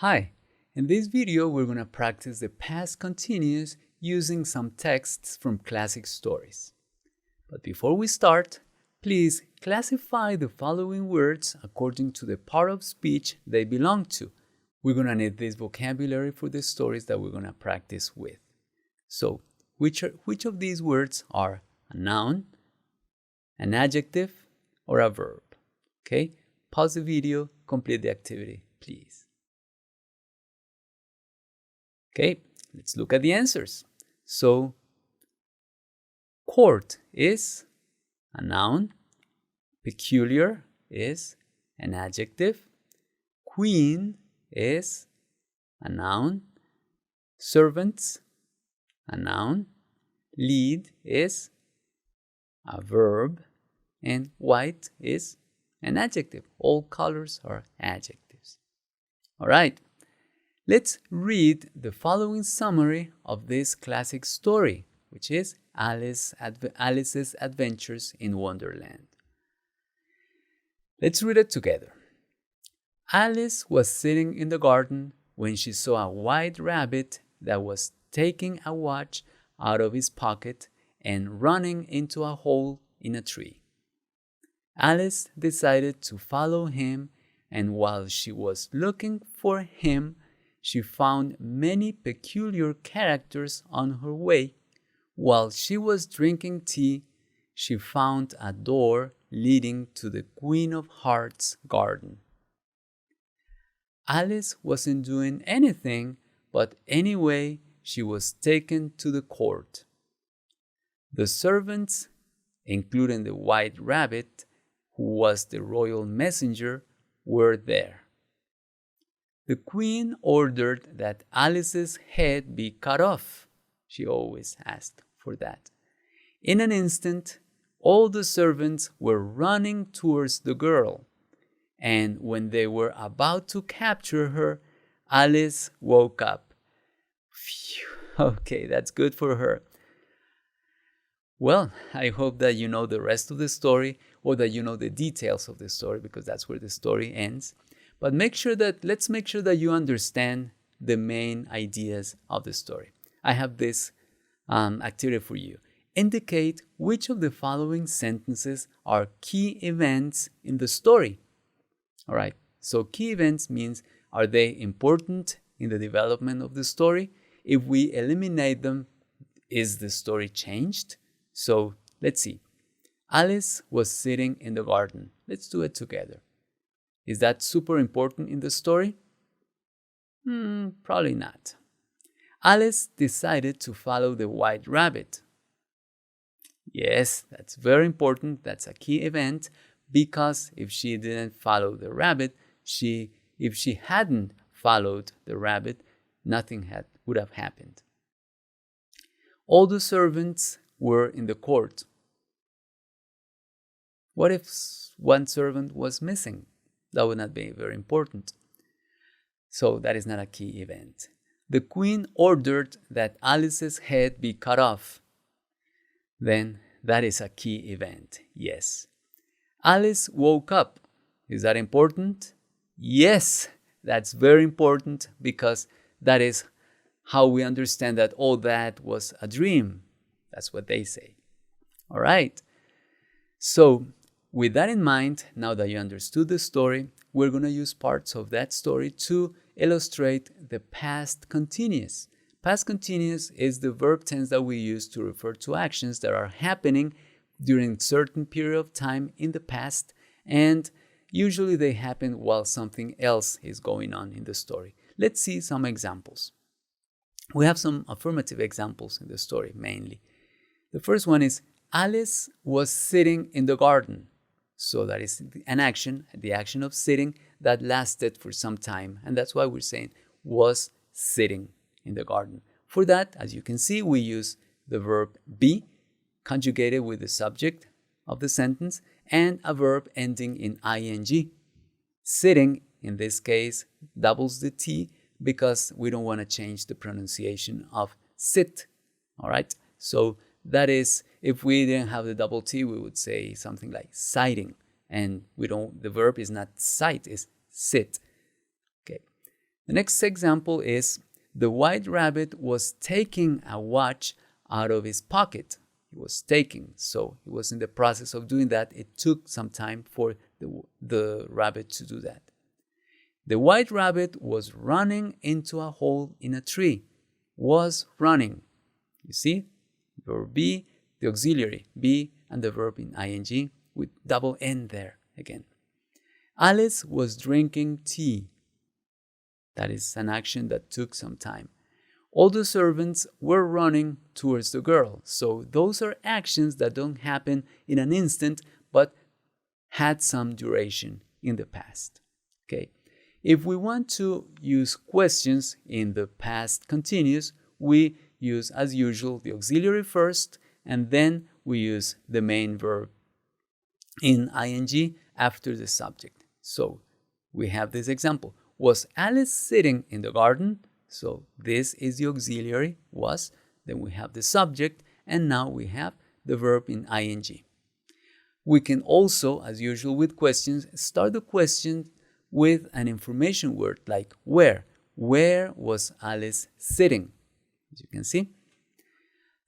Hi, in this video we're going to practice the past continuous using some texts from classic stories. But before we start, please classify the following words according to the part of speech they belong to. We're going to need this vocabulary for the stories that we're going to practice with. So, which of these words are a noun, an adjective, or a verb? Okay, pause the video, complete the activity, please. Okay, let's look at the answers. So, court is a noun, peculiar is an adjective, queen is a noun, servants a noun, lead is a verb, and white is an adjective. All colors are adjectives. All right. Let's read the following summary of this classic story, which is Alice's Adventures in Wonderland. Let's read it together. Alice was sitting in the garden when she saw a white rabbit that was taking a watch out of his pocket and running into a hole in a tree. Alice decided to follow him, and while she was looking for him, she found many peculiar characters on her way. While she was drinking tea, she found a door leading to the Queen of Hearts' garden. Alice wasn't doing anything, but anyway, she was taken to the court. The servants, including the white rabbit, who was the royal messenger, were there. The queen ordered that Alice's head be cut off. She always asked for that. In an instant, all the servants were running towards the girl, and when they were about to capture her, Alice woke up. Phew. Okay, that's good for her. Well, I hope that you know the rest of the story, or that you know the details of the story, because that's where the story ends. But let's make sure that you understand the main ideas of the story. I have this activity for you. Indicate which of the following sentences are key events in the story. All right, so key events means, are they important in the development of the story? If we eliminate them, is the story changed? So let's see. Alice was sitting in the garden. Let's do it together. Is that super important in the story? Probably not. Alice decided to follow the white rabbit. Yes, that's very important. That's a key event, because if she didn't follow the rabbit, if she hadn't followed the rabbit, nothing would have happened. All the servants were in the court. What if one servant was missing? That would not be very important. So that is not a key event. The queen ordered that Alice's head be cut off. Then that is a key event, yes. Alice woke up. Is that important? Yes, that's very important, because that is how we understand that all that was a dream. That's what they say. All right. So, with that in mind, now that you understood the story, we're going to use parts of that story to illustrate the past continuous. Past continuous is the verb tense that we use to refer to actions that are happening during a certain period of time in the past, and usually they happen while something else is going on in the story. Let's see some examples. We have some affirmative examples in the story mainly. The first one is, Alice was sitting in the garden. So that is an action, the action of sitting, that lasted for some time. And that's why we're saying was sitting in the garden. For that, as you can see, we use the verb be conjugated with the subject of the sentence and a verb ending in ing. Sitting, in this case, doubles the T because we don't want to change the pronunciation of sit. All right? So that is, if we didn't have the double T, we would say something like sighting. And the verb is not sight, it's sit. Okay. The next example is the white rabbit was taking a watch out of his pocket. He was taking, so he was in the process of doing that. It took some time for the rabbit to do that. The white rabbit was running into a hole in a tree. Was running. You see, verb be, the auxiliary be, and the verb in ing with double N there again. Alice was drinking tea. That is an action that took some time. All the servants were running towards the girl. So those are actions that don't happen in an instant, but had some duration in the past. Okay. If we want to use questions in the past continuous, we use, as usual, the auxiliary first, and then we use the main verb in ing after the subject. So we have this example. Was Alice sitting in the garden? So this is the auxiliary, was. Then we have the subject, and now we have the verb in ing. We can also, as usual with questions, start the question with an information word like where. Where was Alice sitting? As you can see.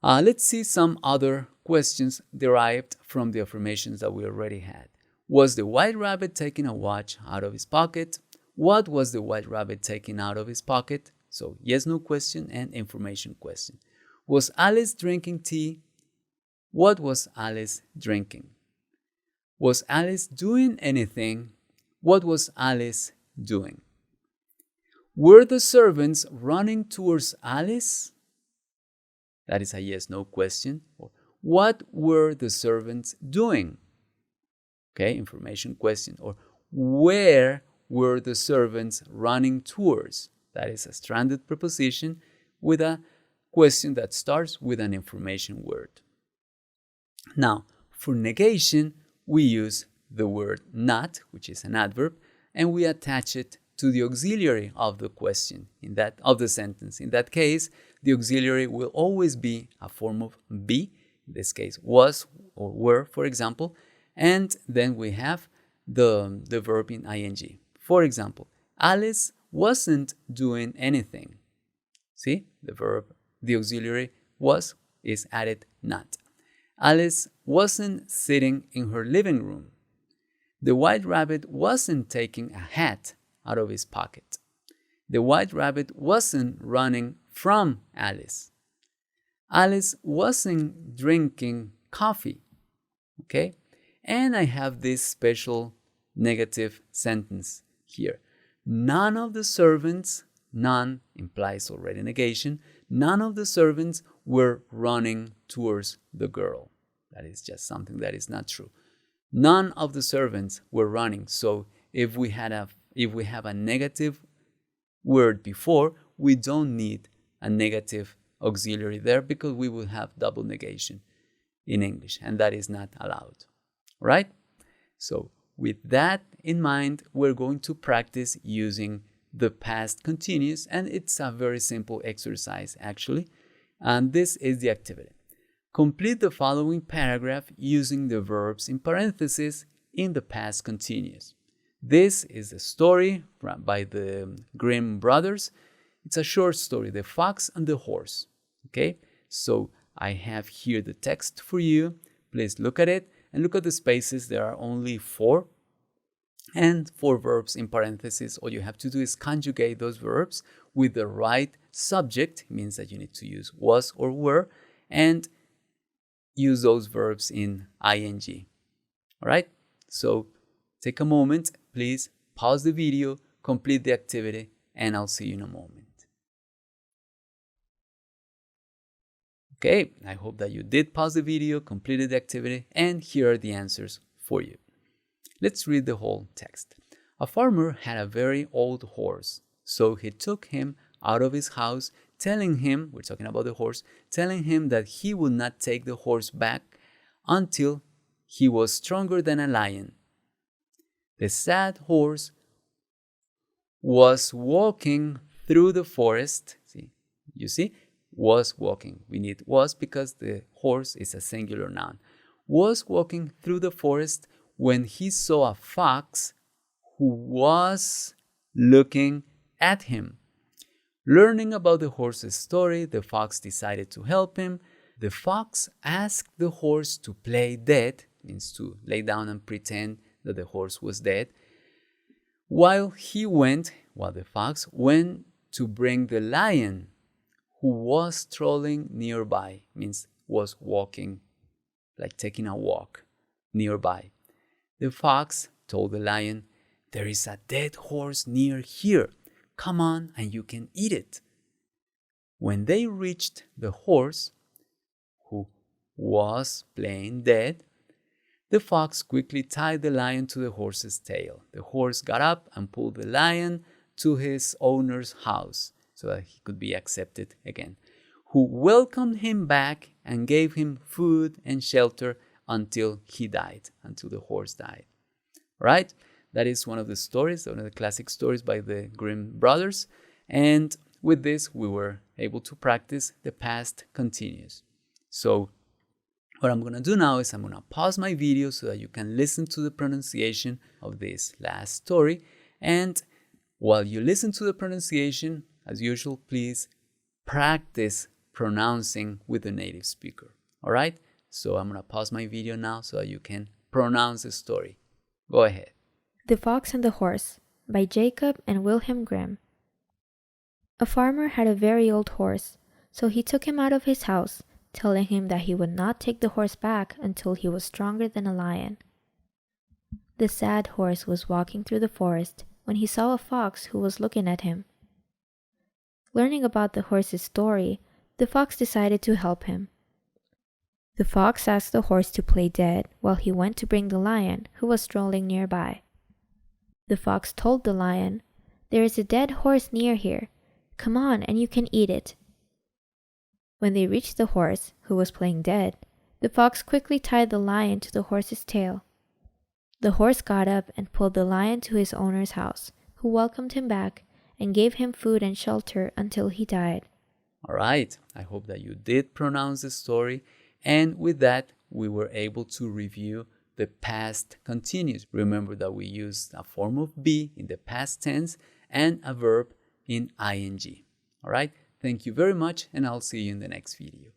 Let's see some other questions derived from the affirmations that we already had. Was the white rabbit taking a watch out of his pocket? What was the white rabbit taking out of his pocket? So yes, no question and information question. Was Alice drinking tea? What was Alice drinking? Was Alice doing anything? What was Alice doing? Were the servants running towards Alice? That is a yes, no question. What were the servants doing? Okay, information question. Or where were the servants running towards? That is a stranded preposition with a question that starts with an information word. Now, for negation, we use the word not, which is an adverb, and we attach it to the auxiliary of the question, of the sentence. In that case, the auxiliary will always be a form of be, in this case was or were, for example, and then we have the verb in ing. For example, Alice wasn't doing anything. See, the auxiliary was is added not. Alice wasn't sitting in her living room. The white rabbit wasn't taking a hat out of his pocket. The white rabbit wasn't running from Alice. Alice wasn't drinking coffee. Okay? And I have this special negative sentence here. None of the servants, none implies already negation, none of the servants were running towards the girl. That is just something that is not true. None of the servants were running. So if we have a negative word before, we don't need a negative auxiliary there because we will have double negation in English, and that is not allowed. Right? So with that in mind, we're going to practice using the past continuous, and it's a very simple exercise actually. And this is the activity. Complete the following paragraph using the verbs in parentheses in the past continuous. This is a story by the Grimm brothers. It's a short story, The Fox and the Horse. Okay, so I have here the text for you. Please look at it and look at the spaces. There are only 4. And 4 verbs in parentheses. All you have to do is conjugate those verbs with the right subject. It means that you need to use was or were, and use those verbs in ing. All right? So take a moment, please pause the video, complete the activity, and I'll see you in a moment. Okay, I hope that you did pause the video, completed the activity, and here are the answers for you. Let's read the whole text. A farmer had a very old horse, so he took him out of his house, telling him, we're talking about the horse, telling him that he would not take the horse back until he was stronger than a lion. The sad horse was walking through the forest. You see, was walking. We need was because the horse is a singular noun. Was walking through the forest when he saw a fox who was looking at him. Learning about the horse's story, the fox decided to help him. The fox asked the horse to play dead, means to lay down and pretend that the horse was dead, while the fox went to bring the lion, who was strolling nearby, means was walking, like taking a walk nearby. The fox told the lion, "There is a dead horse near here. Come on and you can eat it." When they reached the horse, who was playing dead, the fox quickly tied the lion to the horse's tail. The horse got up and pulled the lion to his owner's house so that he could be accepted again, who welcomed him back and gave him food and shelter until the horse died. Right? That is one of the stories, one of the classic stories by the Grimm brothers. And with this, we were able to practice the past continuous. So what I'm going to do now is I'm going to pause my video so that you can listen to the pronunciation of this last story. And while you listen to the pronunciation, as usual, please practice pronouncing with the native speaker. All right? So I'm going to pause my video now so that you can pronounce the story. Go ahead. The Fox and the Horse by Jacob and Wilhelm Grimm. A farmer had a very old horse, so he took him out of his house, telling him that he would not take the horse back until he was stronger than a lion. The sad horse was walking through the forest when he saw a fox who was looking at him. Learning about the horse's story, the fox decided to help him. The fox asked the horse to play dead while he went to bring the lion, who was strolling nearby. The fox told the lion, "There is a dead horse near here. Come on and you can eat it." When they reached the horse, who was playing dead, the fox quickly tied the lion to the horse's tail. The horse got up and pulled the lion to his owner's house, who welcomed him back and gave him food and shelter until he died. All right, I hope that you did pronounce the story. And with that, we were able to review the past continuous. Remember that we used a form of be in the past tense and a verb in ing. All right, thank you very much, and I'll see you in the next video.